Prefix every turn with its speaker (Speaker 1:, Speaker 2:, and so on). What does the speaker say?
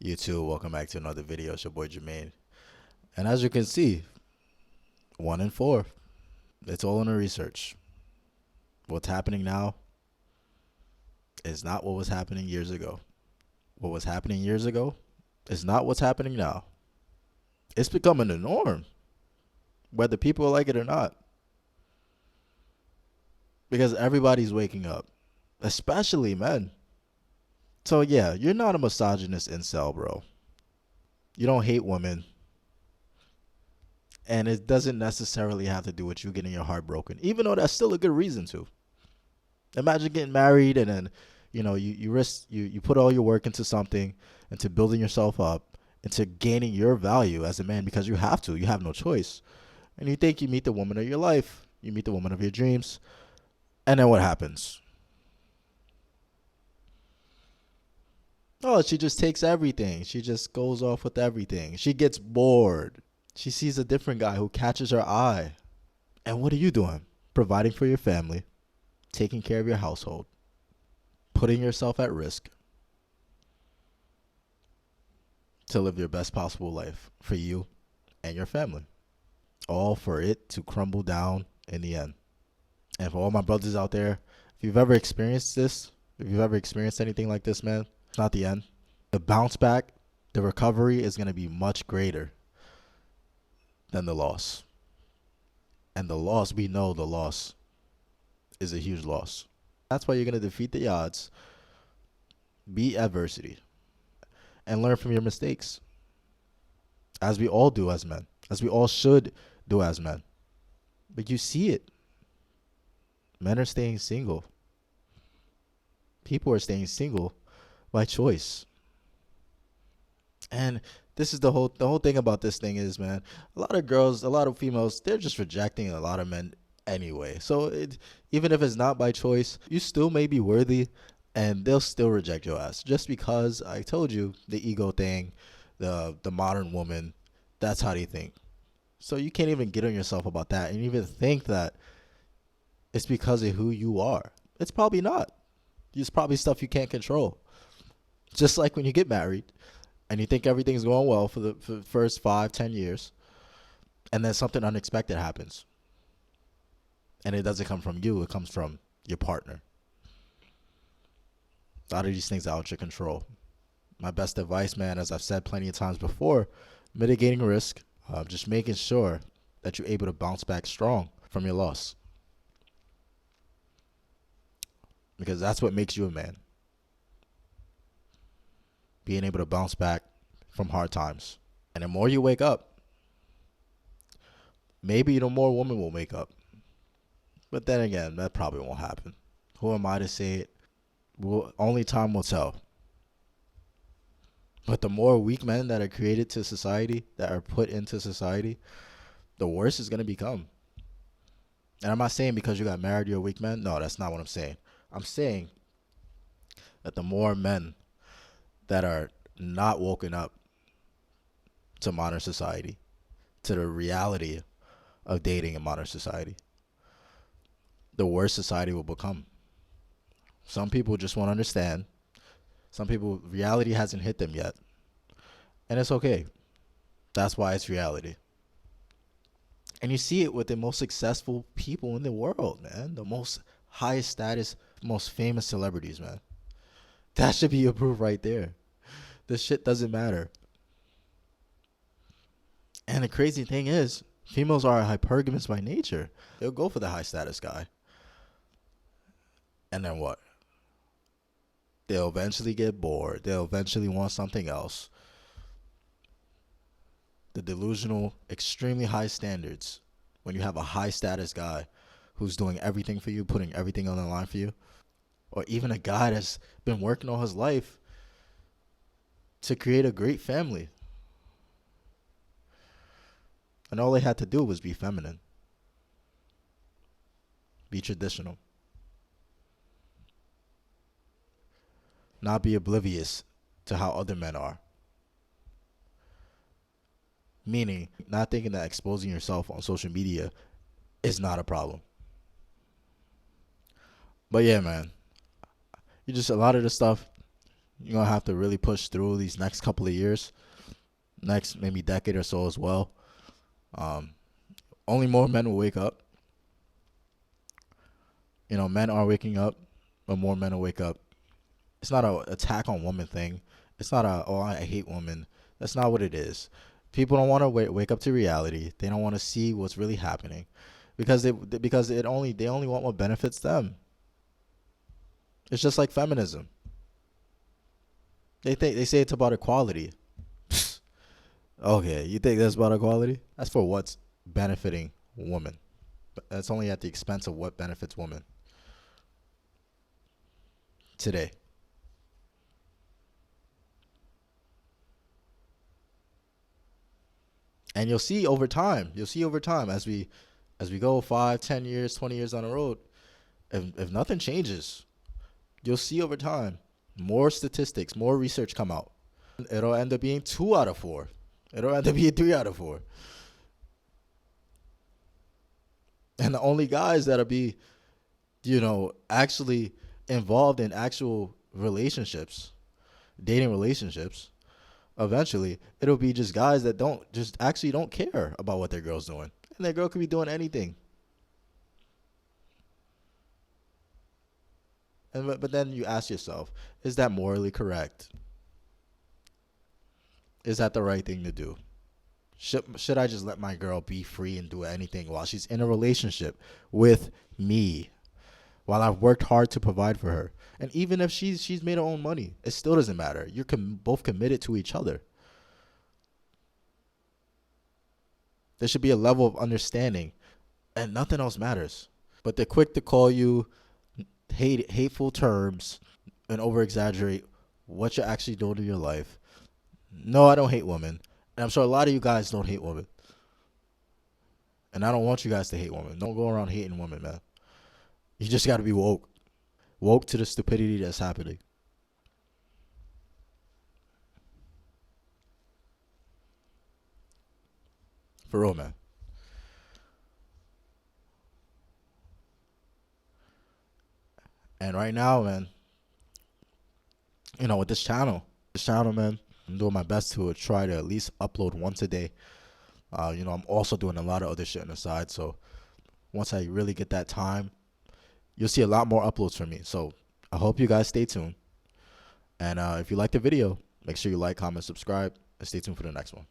Speaker 1: You too, welcome back to another video. It's your boy Jermaine. And as you can see, 1 in 4. It's all in the research. What's happening now is not what was happening years ago. What was happening years ago is not what's happening now. It's becoming the norm, whether people like it or not. Because everybody's waking up, especially men. So yeah, you're not a misogynist incel, bro. You don't hate women. And it doesn't necessarily have to do with you getting your heart broken, even though that's still a good reason to. Imagine getting married and then, you put all your work into something, into building yourself up, into gaining your value as a man because you have to. You have no choice. And you think you meet the woman of your life, you meet the woman of your dreams, and then what happens? Oh, she just takes everything. She just goes off with everything. She gets bored. She sees a different guy who catches her eye. And what are you doing? Providing for your family, taking care of your household, putting yourself at risk to live your best possible life for you and your family. All for it to crumble down in the end. And for all my brothers out there, if you've ever experienced this, if you've ever experienced anything like this, man, it's not the end. The bounce back, the recovery is going to be much greater than the loss. And the loss, we know the loss is a huge loss. That's why you're going to defeat the odds, beat adversity, and learn from your mistakes. As we all do as men, as we all should do as men. But you see it. Men are staying single. People are staying single by choice. And this is the whole thing about this thing is, man, a lot of girls, a lot of females, they're just rejecting a lot of men anyway. So even if it's not by choice, you still may be worthy and they'll still reject your ass. Just because I told you the ego thing, the modern woman, that's how they think. So you can't even get on yourself about that and even think that it's because of who you are. It's probably not. It's probably stuff you can't control. Just like when you get married and you think everything's going well for the first 5-10 years, and then something unexpected happens. And it doesn't come from you, it comes from your partner. A lot of these things are out of your control. My best advice, man, as I've said plenty of times before, mitigating risk, just making sure that you're able to bounce back strong from your loss. Because that's what makes you a man. Being able to bounce back from hard times. And the more you wake up, maybe the more women will wake up. But then again, that probably won't happen. Who am I to say it? Only time will tell. But the more weak men that are created to society, that are put into society, the worse it's going to become. And I'm not saying because you got married, you're a weak man. No, that's not what I'm saying. I'm saying that the more men that are not woken up to modern society, to the reality of dating in modern society, the worse society will become. Some people just won't understand. Some people, reality hasn't hit them yet. And it's okay. That's why it's reality. And you see it with the most successful people in the world, man. The most highest status, most famous celebrities, man. That should be your proof right there. This shit doesn't matter. And the crazy thing is, females are hypergamous by nature. They'll go for the high status guy. And then what? They'll eventually get bored. They'll eventually want something else. The delusional, extremely high standards when you have a high status guy who's doing everything for you, putting everything on the line for you, or even a guy that's been working all his life to create a great family. And all they had to do was be feminine, be traditional, not be oblivious to how other men are. Meaning, not thinking that exposing yourself on social media is not a problem. But yeah, man, a lot of the stuff, You're gonna have to really push through these next couple of years, next maybe decade or so as well. Um, Only more men will wake up. Men are waking up, but more men will wake up. It's not a attack on woman thing. It's not a, oh, I hate women. That's not what it is. People don't want to wake up to reality. They don't want to see what's really happening, because they only want what benefits them. It's just like feminism. They say it's about equality. Okay, you think that's about equality? That's for what's benefiting women. That's only at the expense of what benefits women today. And you'll see over time. You'll see over time as we go 5, 10 years, 20 years down the road. If nothing changes, you'll see over time more statistics, more research come out. It'll end up being 2 out of 4. It'll end up being 3 out of 4. And the only guys that'll be, actually involved in actual relationships, dating relationships, eventually it'll be just guys that don't care about what their girl's doing. And their girl could be doing anything. But then you ask yourself, is that morally correct? Is that the right thing to do? Should I just let my girl be free and do anything while she's in a relationship with me? While I've worked hard to provide for her. And even if she's made her own money, it still doesn't matter. You're both committed to each other. There should be a level of understanding, and nothing else matters. But they're quick to call you hateful terms and over exaggerate what you're actually doing in your life. No, I don't hate women. And I'm sure a lot of you guys don't hate women. And I don't want you guys to hate women. Don't go around hating women, man. You just got to be woke. Woke to the stupidity that's happening. For real, man. And right now, man, with this channel, man, I'm doing my best to try to at least upload once a day. I'm also doing a lot of other shit on the side. So once I really get that time, you'll see a lot more uploads from me. So I hope you guys stay tuned. And if you like the video, make sure you like, comment, subscribe, and stay tuned for the next one.